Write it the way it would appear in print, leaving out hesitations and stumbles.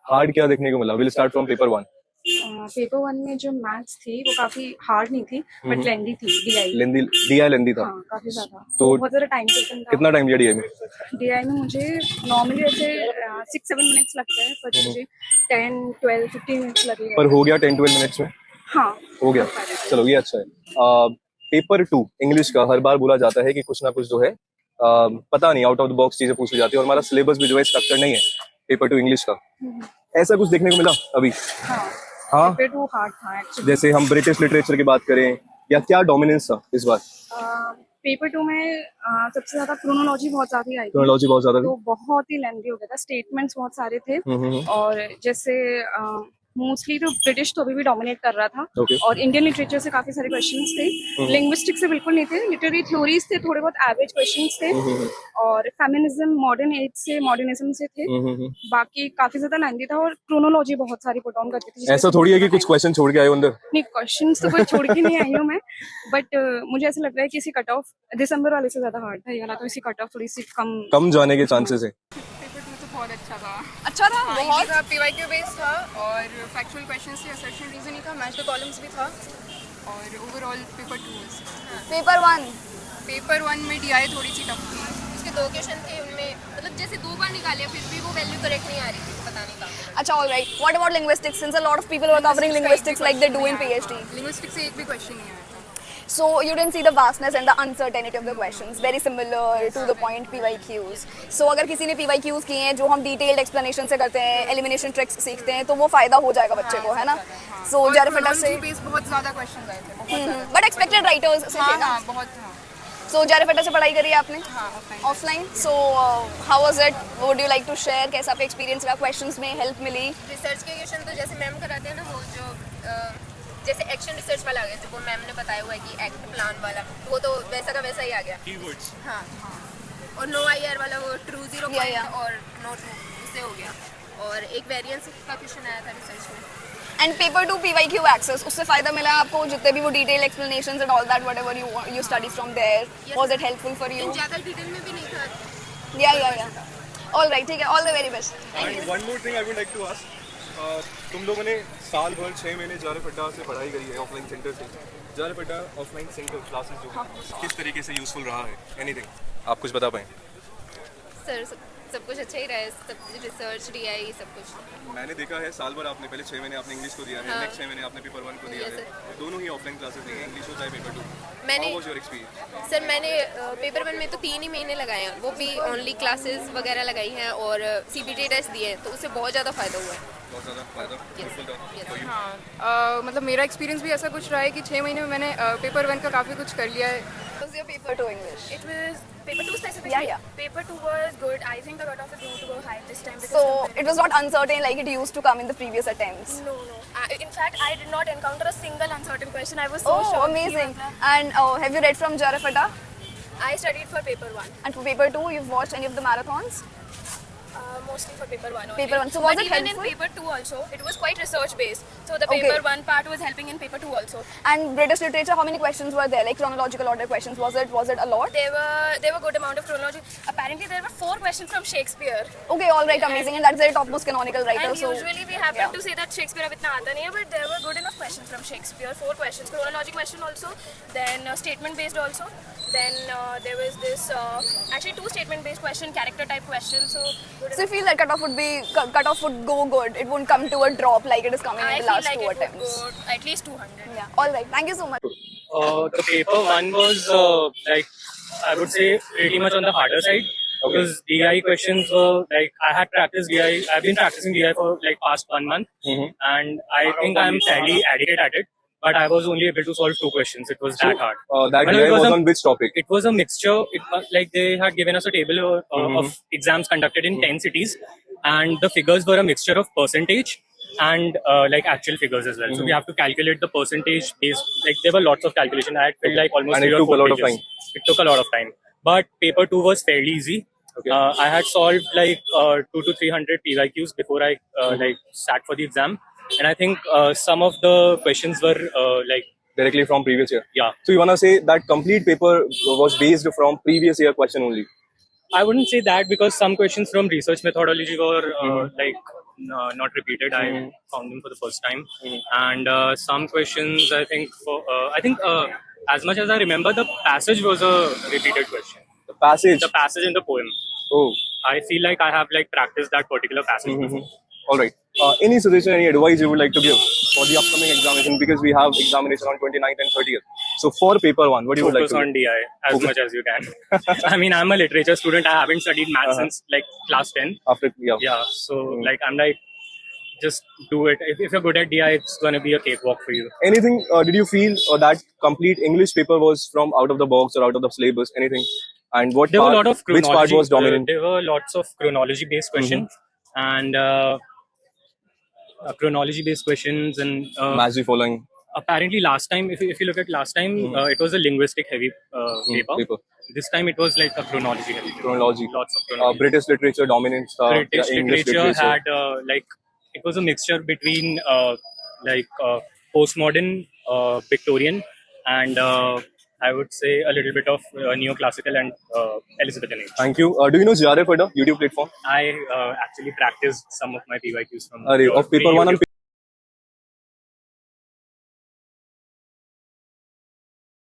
Hard क्या देखने को मिला? Will start from paper one. Paper one में जो मैथ्स थी वो काफी हार्ड नहीं थी बट लेंदी थी। डीआई लेंदी था। हाँ, काफी ज्यादा। तो बहुत ज्यादा टाइम टेकन था। कितना टाइम लिया डीआई में? डीआई में मुझे नॉर्मली ऐसे 6-7 मिनट्स लगते हैं पर मुझे 10-12-15 मिनट्स लगे। पर हो गया 10-12 मिनट्स में? हाँ, हो गया। चलो ये अच्छा है। पेपर टू इंग्लिश का हर बार बोला जाता है कि कुछ ना कुछ जो है पता नहीं, आउट ऑफ द बॉक्स चीजें पूछी जाती है और हमारा सिलेबस भी जो है स्ट्रक्चर नहीं है पेपर टू इंग्लिश का। ऐसा कुछ देखने को मिला अभी? हाँ, हाँ, पेपर टू हार्ड था एक्चुअली। जैसे हम ब्रिटिश लिटरेचर की बात करें या क्या डोमिनेंस था इस बार? पेपर टू में सबसे ज्यादा क्रोनोलॉजी बहुत ज्यादा आई थी। क्रोनोलॉजी बहुत ज्यादा तो थी। बहुत ही लेंदी हो गया था, स्टेटमेंट्स बहुत सारे थे। हम्म। और जैसे मोस्टली तो ब्रिटिश तो अभी भी डोमिनेट कर रहा था। Okay. और इंडियन लिटरेचर से काफी सारे क्वेश्चंस थे। लिंग्विस्टिक से बिल्कुल नहीं थे, लिटरेरी थ्योरीज थे, थोड़े बहुत एवरेज क्वेश्चंस थे। और फेमिनिज्म मॉडर्न एज से मॉडर्निज्म से थे। बाकी काफी ज्यादा लेंदी था और क्रोनोलॉजी बहुत सारी पुट ऑन करती थी। ऐसा थोड़ी है कि कुछ क्वेश्चन छोड़ के आए हो अंदर। नहीं, क्वेश्चंस तो कोई छोड़ के नहीं आई हूँ मैं। बट मुझे ऐसा लग रहा है कि इसी कट ऑफ दिसंबर वाले से ज्यादा हार्ड था ये वाला, तो इसी कट ऑफ थोड़ी सी कम जाने के चांसेस है। पेपर टू तो बहुत अच्छा था। अच्छा था हाँ, बहुत। था पीवाईक्यू बेस्ड था और फैक्चुअल क्वेश्चंस थे, असर्शन रीजनिंग था, मैच द कॉलम्स भी था और overall paper two paper one में डीआई थोड़ी सी टफ थी। उसके 2 क्वेश्चन थे, उनमें मतलब जैसे 2 बार निकाले फिर भी वो वैल्यू करेक्ट नहीं आ रही थी, पता नहीं कहाँ। अच्छा, all right. What about linguistics, since a lot of people were covering linguistics like they do in PhD? Linguistics से एक भी क्वेश्चन नहीं आया था। So you didn't see the vastness and the uncertainty of the questions, very similar to the point PYQs. So अगर किसी ने PYQs किए हैं जो हम detailed explanation से करते हैं, elimination tricks सीखते हैं, तो वो फायदा हो जाएगा बच्चे को, है ना? So JARFETA से बहुत ज्यादा क्वेश्चंस आए थे, but expected writers से थे ना? हाँ, बहुत था। So JARFETA से पढ़ाई करी है आपने? हाँ, offline. So how was it? Would you like to share? कैसा आपका एक्सपीरियंस रहा? क्वेश्चंस में हेल्प मिली? रिसर्च के क्वेश्चन तो जैसे मैम कराते हैं ना, वो जो जैसे एक्शन रिसर्च वाला आ गया, जो मैम ने बताया हुआ है कि एक्ट प्लान वाला, वो तो वैसा का वैसा ही आ गया। कीवर्ड्स। हाँ। और नो आईआर वाला वो ट्रू 0 पॉइंट और नो ट्रू, उससे हो गया। और एक वेरिएंस का क्वेश्चन आया था रिसर्च में। And paper to PYQ access, उससे फायदा मिला आपको? जितने भी वो detail explanations and all that whatever you study from there, was it helpful for you? ज़्यादा डिटेल में भी नहीं था। या ऑल राइट, ठीक है, all the very best. One more thing I would like to ask, तुम लोगों ने साल भर 6 महीने JARFETA से पढ़ाई करी है ऑफलाइन सेंटर से। JARFETA ऑफलाइन सेंटर क्लासेस जो किस तरीके से यूजफुल रहा है? एनीथिंग आप कुछ बता पाएं? सर सब कुछ अच्छा ही रहा है, सब रिसर्च डीआई सब कुछ। मैंने देखा है साल भर आपने पहले 6 महीने आपने इंग्लिश को दिया है, नेक्स्ट 6 महीने आपने पेपर 1 को दिया है, दोनों ही ऑफलाइन क्लासेस दी हैं, इंग्लिश हो चाहे पेपर 2। मैंने how was your experience? Sir मैंने पेपर 1 में तो 3 ही महीने लगाए हैं, वो भी ओनली क्लासेस वगैरह लगाई हैं और सीबीटी टेस्ट दिए हैं, तो उससे बहुत ज़्यादा फ़ायदा हुआ है। बहुत ज़्यादा फायदा यूजफुल था। हाँ, मतलब मेरा एक्सपीरियंस भी ऐसा कुछ रहा है कि 6 महीने में मैंने पेपर 1 का काफ़ी कुछ कर लिया है। Was your paper to English? It was paper 2 specifically. Yeah. Paper 2 was good. I think the cutoff is going to go high this time. Because So it was not uncertain like it used to come in the previous attempts. No. In fact, I did not encounter a single uncertain question. I was so Oh, shocked. amazing. And have you read from JARFETA? I studied for paper 1. And for paper 2, you've watched any of the marathons? Mostly for paper 1 only. Paper 1. So was but it even helpful? in paper 2 also, it was quite research based. So the Okay. paper 1 part was helping in paper 2 also. And British literature, how many questions were there? Like chronological order questions? Was it a lot? There were good amount of chronology. Apparently there were 4 questions from Shakespeare. Okay, all right, amazing. And that's the topmost canonical writer. And So usually we happen to say that Shakespeare अब इतना आता नहीं है, but there were good enough questions from Shakespeare. 4 questions, chronology question also, then statement based also. Then there was this actually 2 statement based question, character type question. So you feel that cutoff would go good. It won't come to a drop like it is coming I in the feel last like 2 it would attempts. go at least 200. Yeah. All right. Thank you so much. The paper 1 was like I would say pretty much on the harder side because DI questions were like I had practiced DI. I've been practicing DI for like past 1 month, and I think I'm fairly adequate at it. But I was only able to solve 2 questions. It was that hard. That But DI it was a- on which topic? It was a mixture. It was like they had given us a table of exams conducted in 10 cities, and the figures were a mixture of percentage and like actual figures as well. So we have to calculate the percentage based. Like there were lots of calculation. I had filled like almost And it 3 or took 4 a lot of pages. time. It took a lot of time. But paper 2 was fairly easy. Okay. I had solved like 2 to 300 PYQs before I like sat for the exam, and I think some of the questions were like Directly from previous year. yeah. So you wanna say that complete paper was based from previous year question only? I wouldn't say that because some questions from research methodology were like not repeated. I Mhm. found them for the first time, Mhm. and some questions I think as much as I remember, the passage was a repeated question. The passage. The passage in the poem. Oh. I feel like I have like practiced that particular passage before. All right. Any suggestion, any advice you would like to give for the upcoming examination, because we have examination on 29th and 30th. So for paper one, what do you would like Focus to on give? DI as Focus. much as you can. I mean, I'm a literature student. I haven't studied maths Uh-huh. since like class 10. After Yeah, so like I'm like, just do it. If you're good at DI, it's gonna be a cakewalk for you. Anything? Did you feel that complete English paper was from out of the box or out of the syllabus? Anything? And what There were a part? lot of Which part chronology. was dominant? There were lots of chronology-based questions and chronology-based questions and Match the following apparently last time, if you look at last time, it was a linguistic heavy paper. This time it was like a chronology heavy. chronology. Lots of chronology. British literature dominance. British English literature had like it was a mixture between like postmodern, Victorian, and I would say a little bit of neoclassical and Elizabethan age. Thank you. Do you know JRF, YouTube platform? I actually practiced some of my PYQs from Of paper one and